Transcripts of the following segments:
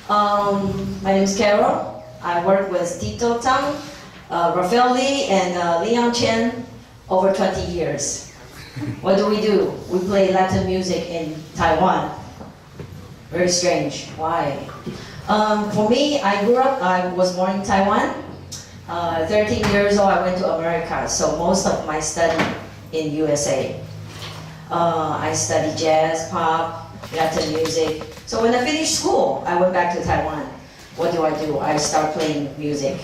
My name is Carol. I work with Tito Tang, Raphael Lee, and Leon Chen over 20 years. What do? We play Latin music in Taiwan. Very strange. Why? For me, I was born in Taiwan. 13 years old, I went to America, so most of my study in USA. I studied jazz, pop, Latin music. So when I finished school, I went back to Taiwan. What do? I start playing music.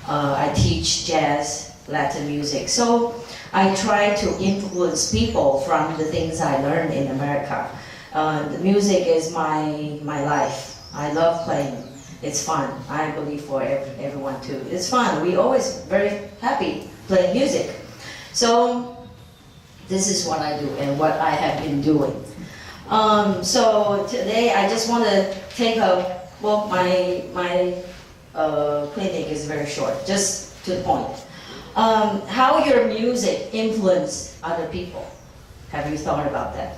I teach jazz, Latin music. So I try to influence people from the things I learned in America. The music is my life. I love playing. It's fun. I believe for everyone too. It's fun. We always very happy playing music. So this is what I do and what I have been doing. So today I just want to take my clinic is very short, just to the point. How your music influence other people? Have you thought about that?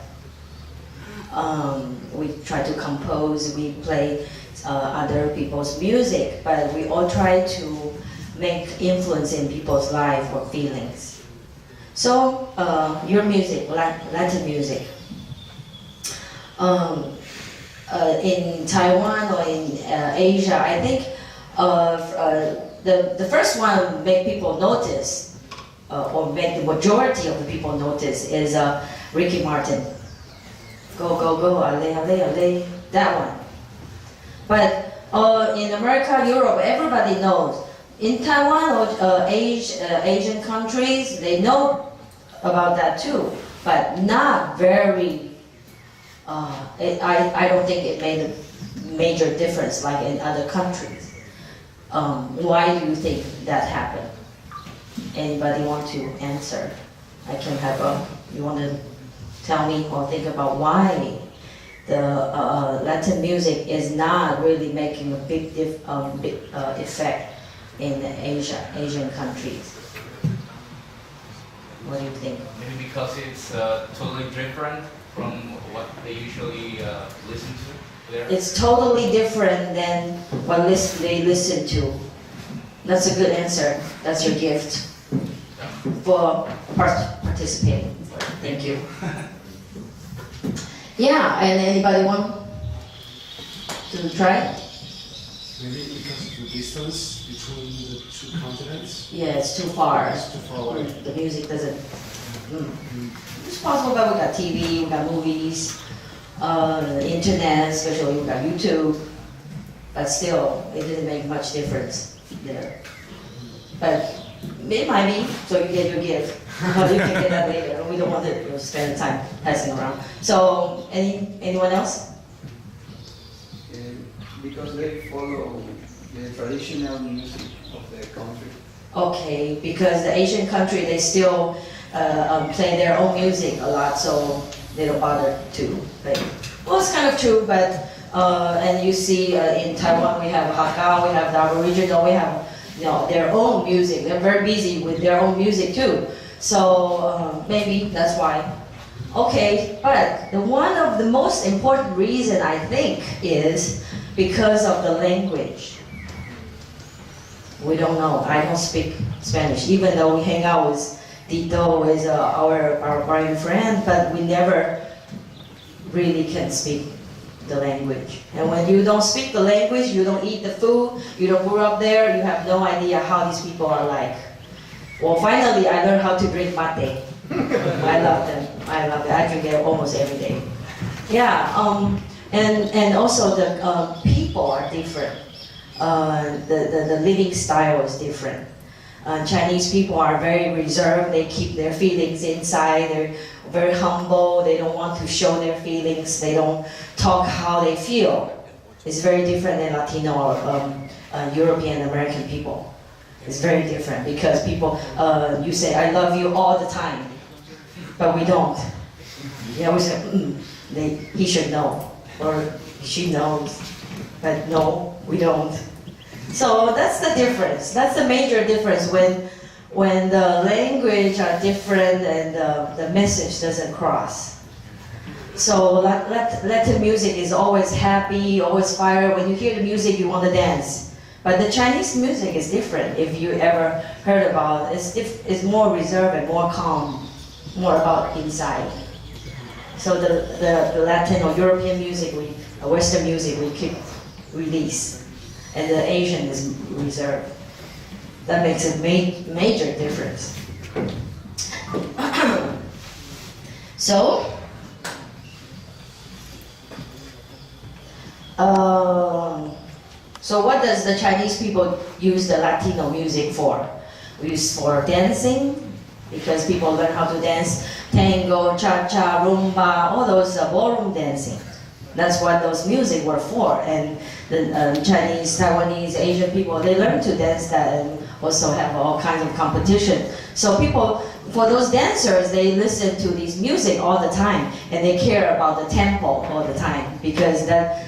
We try to compose, we play other people's music, but we all try to make influence in people's life or feelings. So your music, Latin music, in Taiwan or in Asia, I think the first one make people notice, or make the majority of the people notice, is Ricky Martin. Go, go, go, ale, ale, ale, that one. But in America, Europe, everybody knows. In Taiwan or Asian countries, they know about that too, but not very, I don't think it made a major difference like in other countries. Why do you think that happened? Anybody want to answer? I can have you want to tell me or think about why the Latin music is not really making a big effect in Asian countries. What do you think? Maybe because it's totally different from what they usually listen to there. It's totally different than what they listen to. That's a good answer. That's your gift for participating. Thank you. Yeah, and anybody want to try? Maybe because of the distance between the two continents? Yeah, it's too far. It's too far away. The music doesn't. It's possible, but we got TV, we got movies, internet, especially we got YouTube. But still, it didn't make much difference there. But it might be, so you get your gift. You can get that later. We don't want to spend time passing around. So, anyone else? Because they follow the traditional music of the country. Okay, because the Asian country, they still play their own music a lot, so they don't bother to play. Well, it's kind of true, but and you see in Taiwan we have Hakka, we have the Aboriginal, we have their own music. They're very busy with their own music too. So maybe that's why. Okay, but one of the most important reason I think is because of the language. We don't know. I don't speak Spanish, even though we hang out with Tito, is our Brian friend, but we never really can speak the language. And when you don't speak the language, you don't eat the food, you don't grow up there, you have no idea how these people are like. Well, finally, I learned how to drink mate. I love them. I love it. I drink it almost every day. Yeah, and also the people are different. The living style is different. Chinese people are very reserved. They keep their feelings inside. They're very humble. They don't want to show their feelings. They don't talk how they feel. It's very different than Latino or European American people. It's very different because people, you say, I love you all the time, but we don't. They always say, he should know, or she knows, but no, we don't. So that's the difference. That's the major difference when the language are different and the message doesn't cross. So Latin music is always happy, always fire. When you hear the music, you want to dance. But the Chinese music is different. If you ever heard about it, it's more reserved and more calm, more about inside. So the Latin or European music, Western music, we keep release, and the Asian is reserved. That makes a major difference. So, so what does the Chinese people use the Latino music for? We use for dancing, because people learn how to dance tango, cha-cha, rumba, all those ballroom dancing. That's what those music were for. And the Chinese, Taiwanese, Asian people, they learn to dance that and also have all kinds of competition. So people, for those dancers, they listen to these music all the time, and they care about the tempo all the time, because that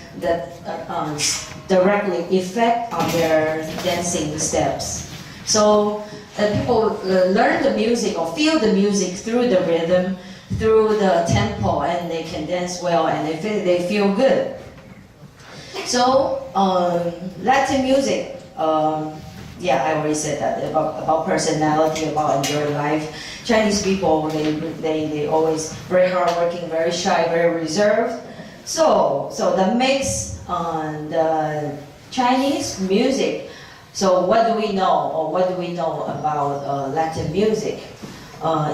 directly affect on their dancing steps. So people learn the music or feel the music through the rhythm, through the tempo, and they can dance well, and they feel good. So Latin music, yeah, I already said that about personality, about enjoying life. Chinese people, they always very hardworking, very shy, very reserved. So the mix on the Chinese music. So what do we know, or what do we know about Latin music?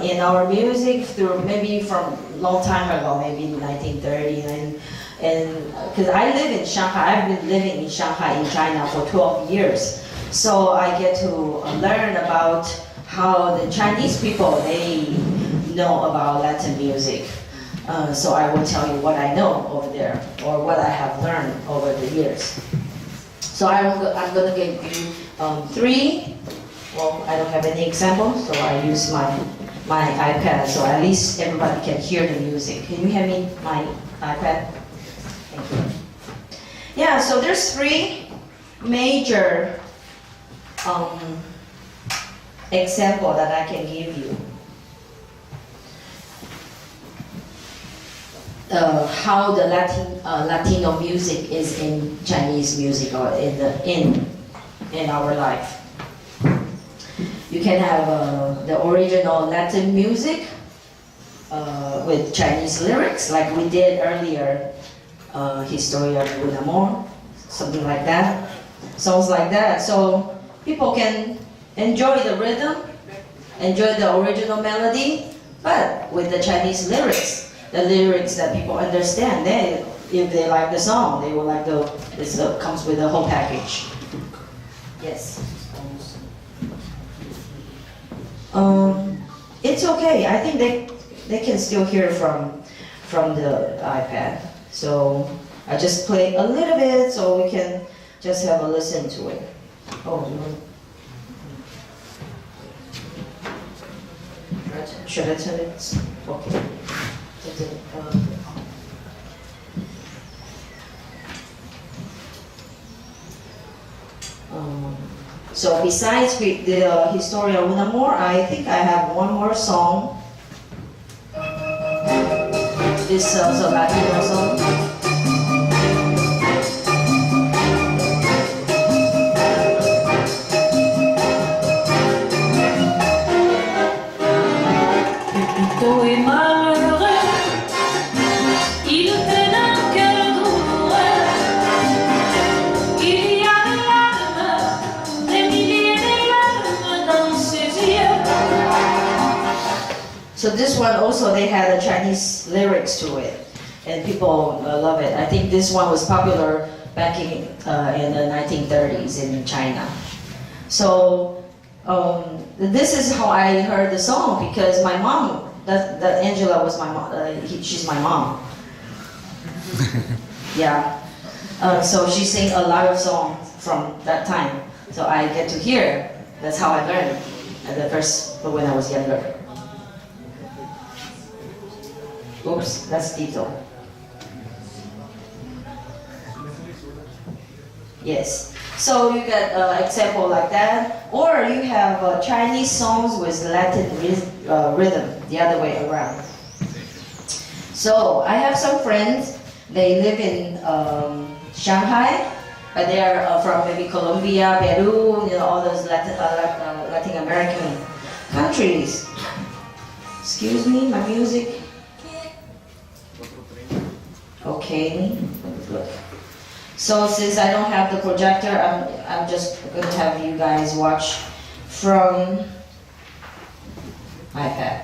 In our music, through maybe from a long time ago, maybe 1930, and because I live in Shanghai, I've been living in Shanghai in China for 12 years. So I get to learn about how the Chinese people, they know about Latin music. So I will tell you what I know over there, or what I have learned over the years. So I'm going to give you three. Well, I don't have any examples, so I use my iPad, so at least everybody can hear the music. Can you hand me my iPad? Thank you. Yeah, so there's three major example that I can give you. How the Latino music is in Chinese music, or in our life. You can have the original Latin music with Chinese lyrics, like we did earlier, Historia de un Amor, something like that, songs like that. So people can enjoy the rhythm, enjoy the original melody, but with the Chinese lyrics. The lyrics that people understand. If they like the song, they will like this comes with the whole package. Yes. It's okay. I think they can still hear from the iPad. So I just play a little bit so we can just have a listen to it. Oh, should I turn it? Okay. So besides the Historia un Amor, I think I have one more song. This is also Latino song. So this one also, they had a Chinese lyrics to it, and people love it. I think this one was popular back in the 1930s in China. So this is how I heard the song, because my mom, that Angela was my mom. She's my mom. Yeah. So she sang a lot of songs from that time. So I get to hear. That's how I learned at the first, when I was younger. Oops, that's Tito. Yes. So you get an example like that, or you have Chinese songs with Latin rhythm, the other way around. So I have some friends, they live in Shanghai, but they are from maybe Colombia, Peru, all those Latin American countries. Excuse me, my music. Okay. So since I don't have the projector, I'm just going to have you guys watch from iPad.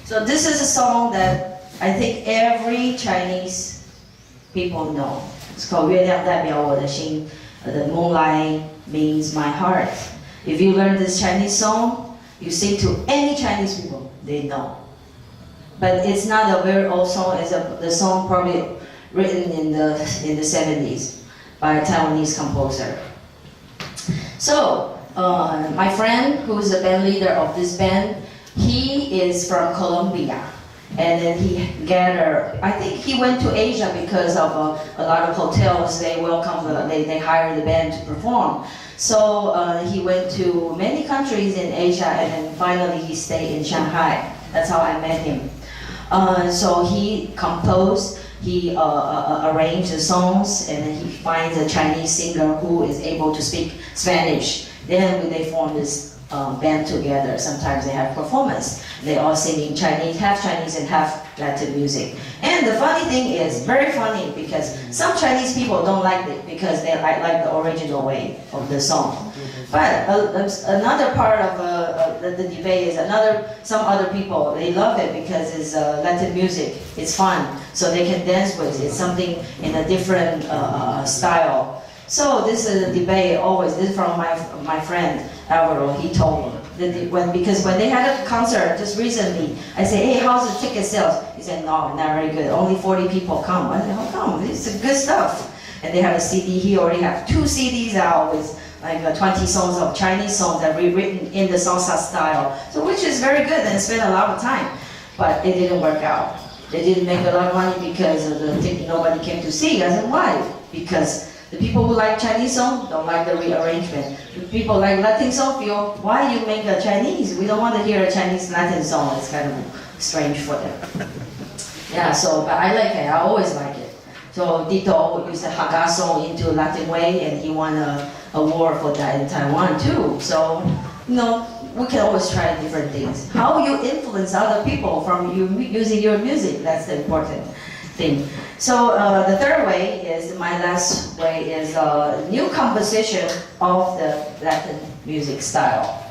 So this is a song that I think every Chinese people know. It's called 月亮代表我的心. The moonlight means my heart. If you learn this Chinese song, you sing to any Chinese people, they know. But it's not a very old song. It's the song probably written in the 70s by a Taiwanese composer. So my friend, who is the band leader of this band, he is from Colombia, and then he gathered. I think he went to Asia because of a lot of hotels. They they hire the band to perform. So he went to many countries in Asia, and then finally he stayed in Shanghai. That's how I met him. So he composed, he arranged the songs, and then he finds a Chinese singer who is able to speak Spanish. Then they form this band together. Sometimes they have performance. They all sing in Chinese, half Chinese and half Latin music. And the funny thing is, very funny, because some Chinese people don't like it because they like the original way of the song. But another part of the debate is some other people, they love it because it's Latin music. It's fun, so they can dance with it. It's something in a different style. So this is a debate always. This is from my friend Alvaro. He told me because when they had a concert just recently, I said, "Hey, how's the ticket sales?" He said, "No, not very good. Only 40 people come." I said, "How come? This is good stuff." And they have a CD. He already have 2 CDs out with like 20 songs of Chinese songs that rewritten in the salsa style. So which is very good and spent a lot of time, but it didn't work out. They didn't make a lot of money because of the ticket. Nobody came to see. I said, "Why?" Because the people who like Chinese song don't like the rearrangement. The people like Latin song feel, why you make a Chinese? We don't want to hear a Chinese Latin song. It's kind of strange for them. Yeah, so, but I like it. I always like it. So Dito used the Haga song into Latin way, and he won an award for that in Taiwan too. So, we can always try different things. How you influence other people from you using your music, that's the important thing. So the third way is, my last way is new composition of the Latin music style.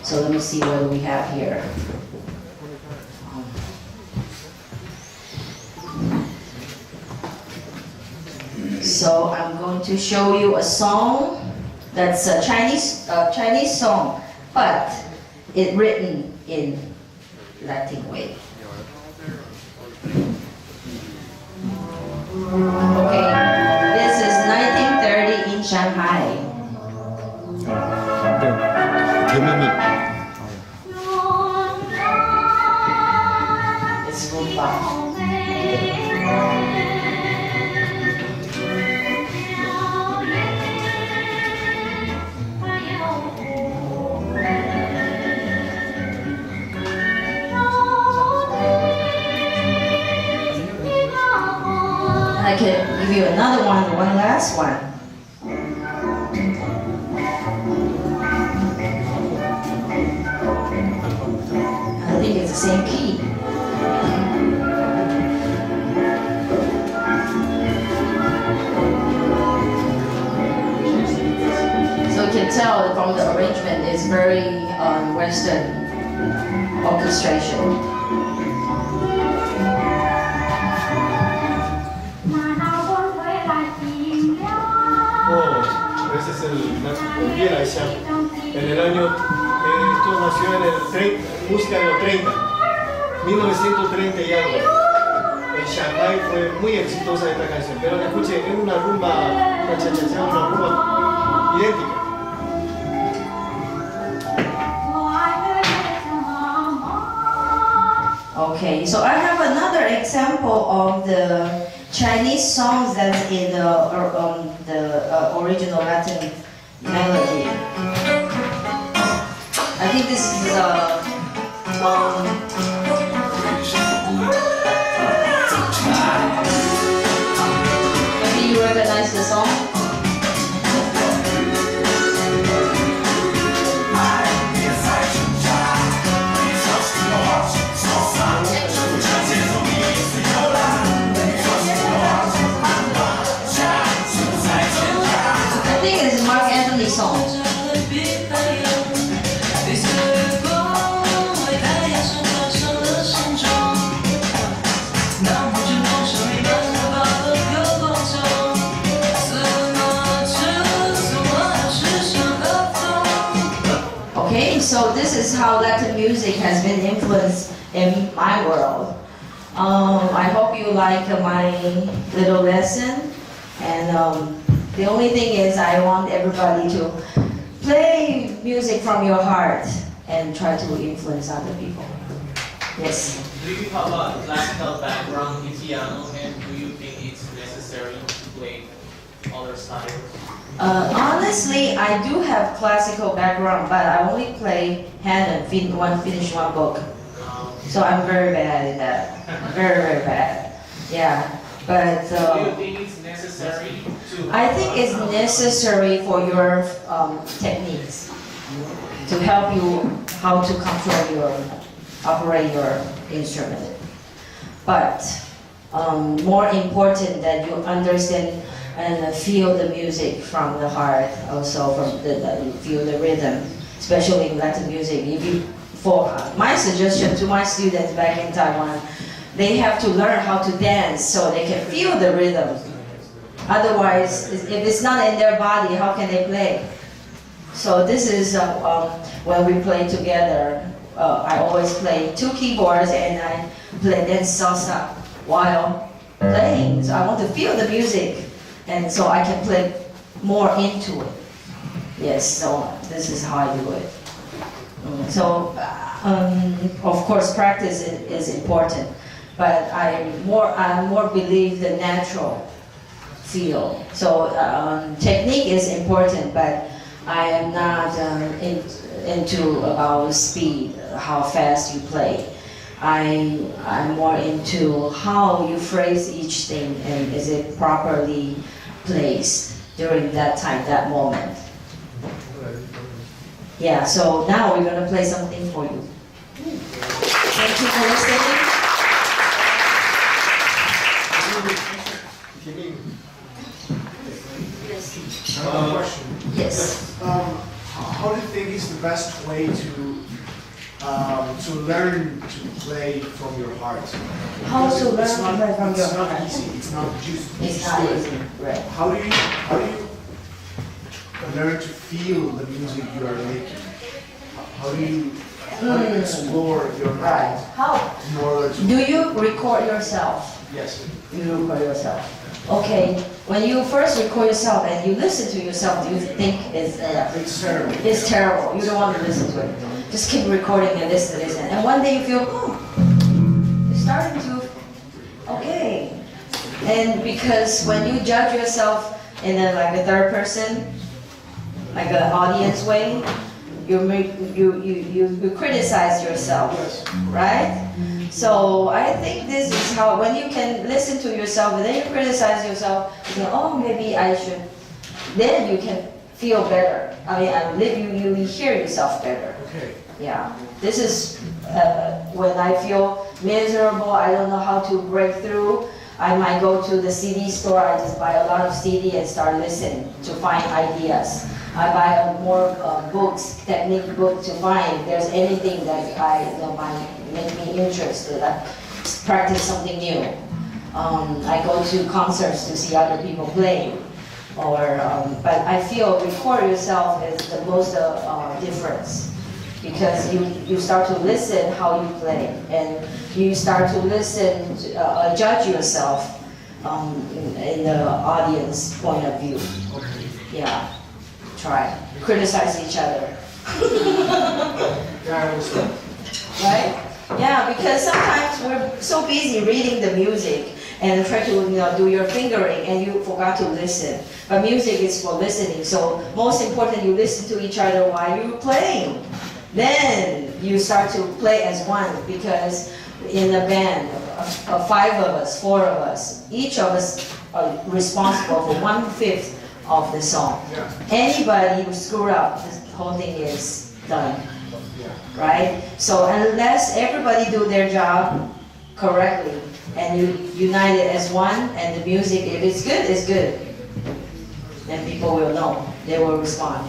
So let me see what we have here. So I'm going to show you a song that's a Chinese song, but it's written in Latin way. Okay, this is 1930 in Shanghai. It's rumba. I can give you another one last one. I think it's the same key. So you can tell from the arrangement it's very Western orchestration. Ese es el Biela en el año, esto nació en el música de los 30, 1930 y algo. En Shanghai fue muy exitosa esta canción, pero escuche, es una rumba, una cha-cha-cha, una rumba idéntica. Okay, so I have another example of the Chinese songs that's in the original Latin melody. I think this is maybe you recognize the song? Song. Okay, so this is how Latin music has been influenced in my world. I hope you like my little lesson, and the only thing is I want everybody to play music from your heart and try to influence other people. Yes? Do you have a classical background in piano, and do you think it's necessary to play other styles? Honestly, I do have classical background, but I only play hand and finish one book. So I'm very bad at that. Very, very bad. Yeah. But do you think it's necessary to? I think it's necessary for your techniques to help you how to operate your instrument. But more important that you understand and feel the music from the heart, also you feel the rhythm, especially in Latin music. For my suggestion to my students back in Taiwan, they have to learn how to dance so they can feel the rhythm. Otherwise, if it's not in their body, how can they play? So this is when we play together. I always play 2 keyboards and I play dance salsa while playing. So I want to feel the music, and so I can play more into it. Yes, so this is how I do it. So of course, practice is important. But I more believe the natural feel. So technique is important, but I am not into about speed, how fast you play. I'm more into how you phrase each thing and is it properly placed during that time, that moment. Yeah, so now we're going to play something for you. Thank you for listening. Question. Yes. How do you think is the best way to learn to play from your heart? How to learn It's to not- play from your It's not heart? easy. It's not just. It's not easy, right? How do you learn to feel the music you are making? How do you explore your Right. mind How? in order to? Do you record yourself? Yes. You record yourself. Okay. When you first record yourself and you listen to yourself, do you think It's terrible. it's terrible? You don't want to listen to it. Just keep recording and listen. And one day you feel, you're starting to, okay. And because when you judge yourself in like a third person, like an audience way, you criticize yourself, right? So I think this is how, when you can listen to yourself and then you criticize yourself, you think, oh, maybe I should, then you can feel better. I mean, you hear yourself better. Okay. Yeah. This is when I feel miserable, I don't know how to break through. I might go to the CD store, I just buy a lot of CD and start listening to find ideas. I buy more books, technique books to find if there's anything that might make me interested. I practice something new. I go to concerts to see other people play. But I feel record yourself is the most difference. Because you start to listen how you play, and you start to listen, judge yourself in the audience point of view. Yeah, try. Criticize each other. Right? Yeah, because sometimes we're so busy reading the music and try to do your fingering and you forgot to listen. But music is for listening, so most important you listen to each other while you're playing. Then you start to play as one, because in a band of 5 of us, 4 of us, each of us are responsible for 1/5 of the song. Yeah. Anybody who screw up, the whole thing is done. Right? So unless everybody do their job correctly and you unite it as one, and the music, if it's good, it's good. Then people will know, they will respond.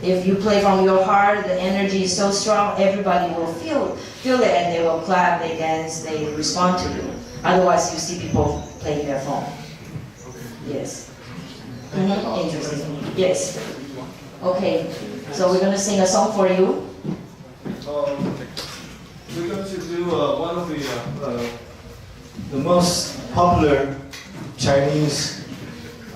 If you play from your heart, the energy is so strong, everybody will feel it and they will clap, they dance, they respond to you. Otherwise, you see people playing their phone. Yes. Interesting. Yes. Okay. So we're going to sing a song for you. We're going to do one of the most popular Chinese.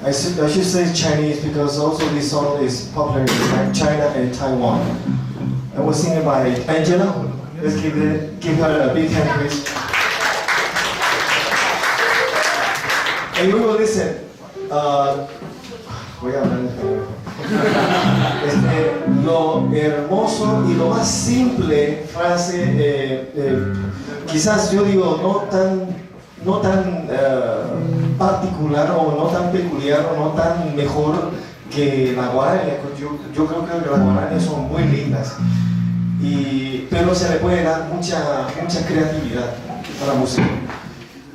I should say Chinese because also this song is popular in China and Taiwan. And was singing by Angela. Let's give her a big hand, please. And we will listen. Voy a hablar en español. Lo hermoso y lo más simple frase, quizás yo digo no tan particular o no tan peculiar o no tan mejor que la guaraña. Yo creo que las guarañas son muy lindas, pero se le puede dar mucha creatividad a la música.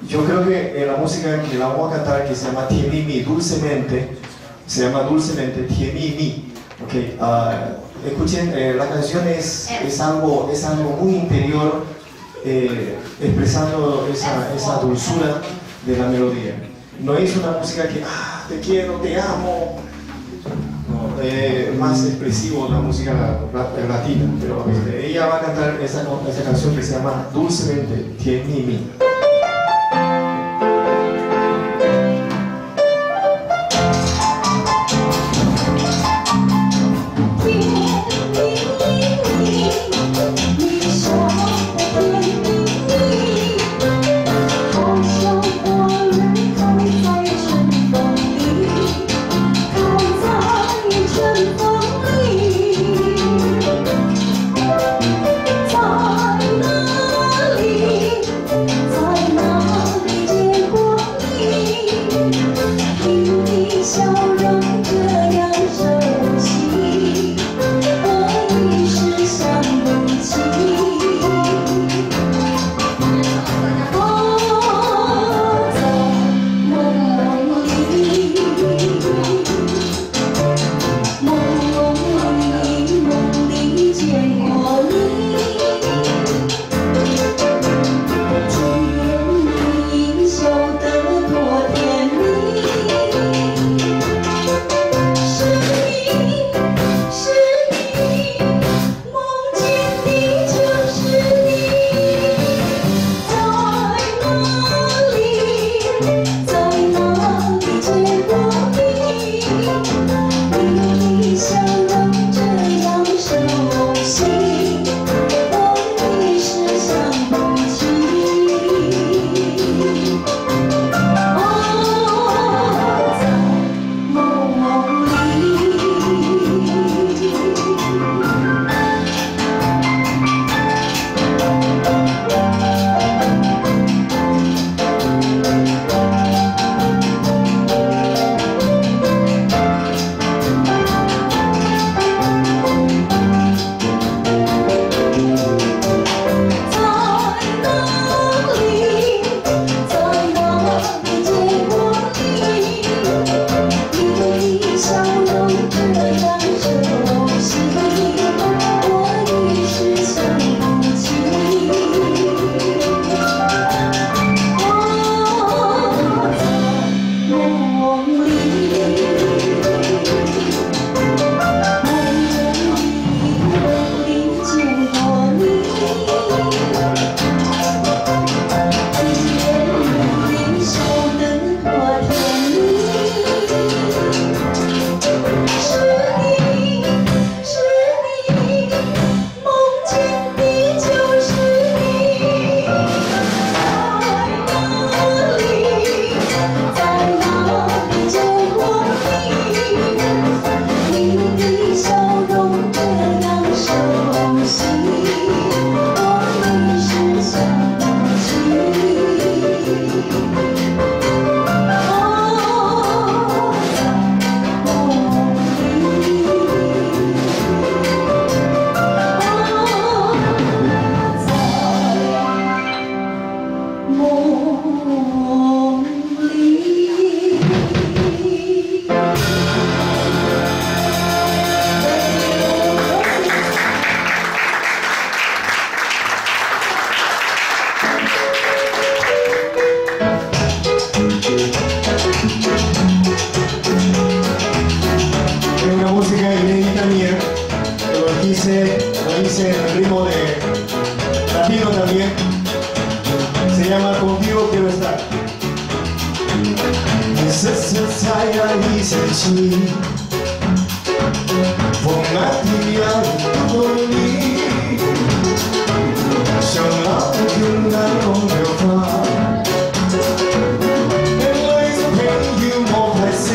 Yo creo que la música que la vamos a cantar, que se llama Tiemimi, dulcemente, se llama dulcemente Tiemimi. Okay, escuchen, la canción es algo muy interior, expresando esa dulzura de la melodía. No es una música que te quiero, te amo. No, más expresivo la música latina, pero ella va a cantar esa canción que se llama Dulcemente Tiemimi.在哪里？ dice el ritmo de latino también. Se llama Contigo Quiero Estar. 色彩啊，一生气，风啊，地啊，不你，像老天啊，拢着花。眼泪就偏要我拍死，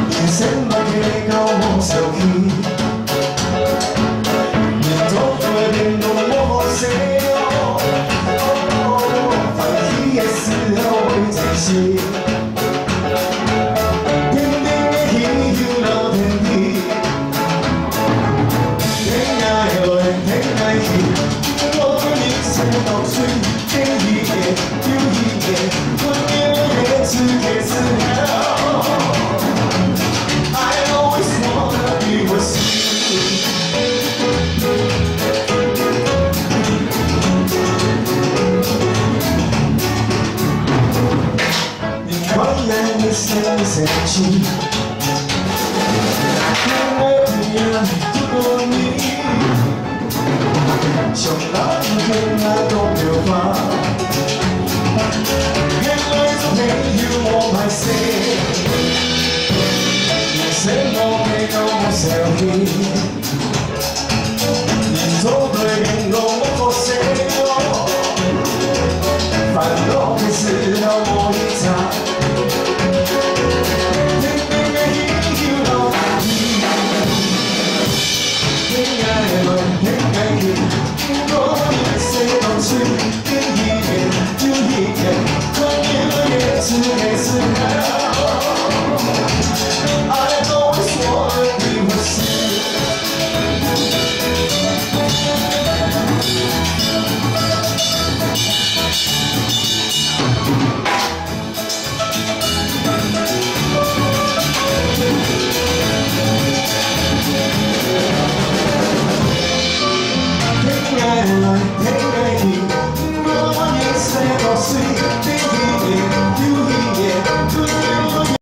人生嘛，给到我手气，连做对面都我死哦，放弃的时候会珍惜。 生气，我不要不过你，像老天啊都流花，眼泪就没有我拍死，人生我没有我selfie，连做对面都我不舍烦恼的时候我一擦。 是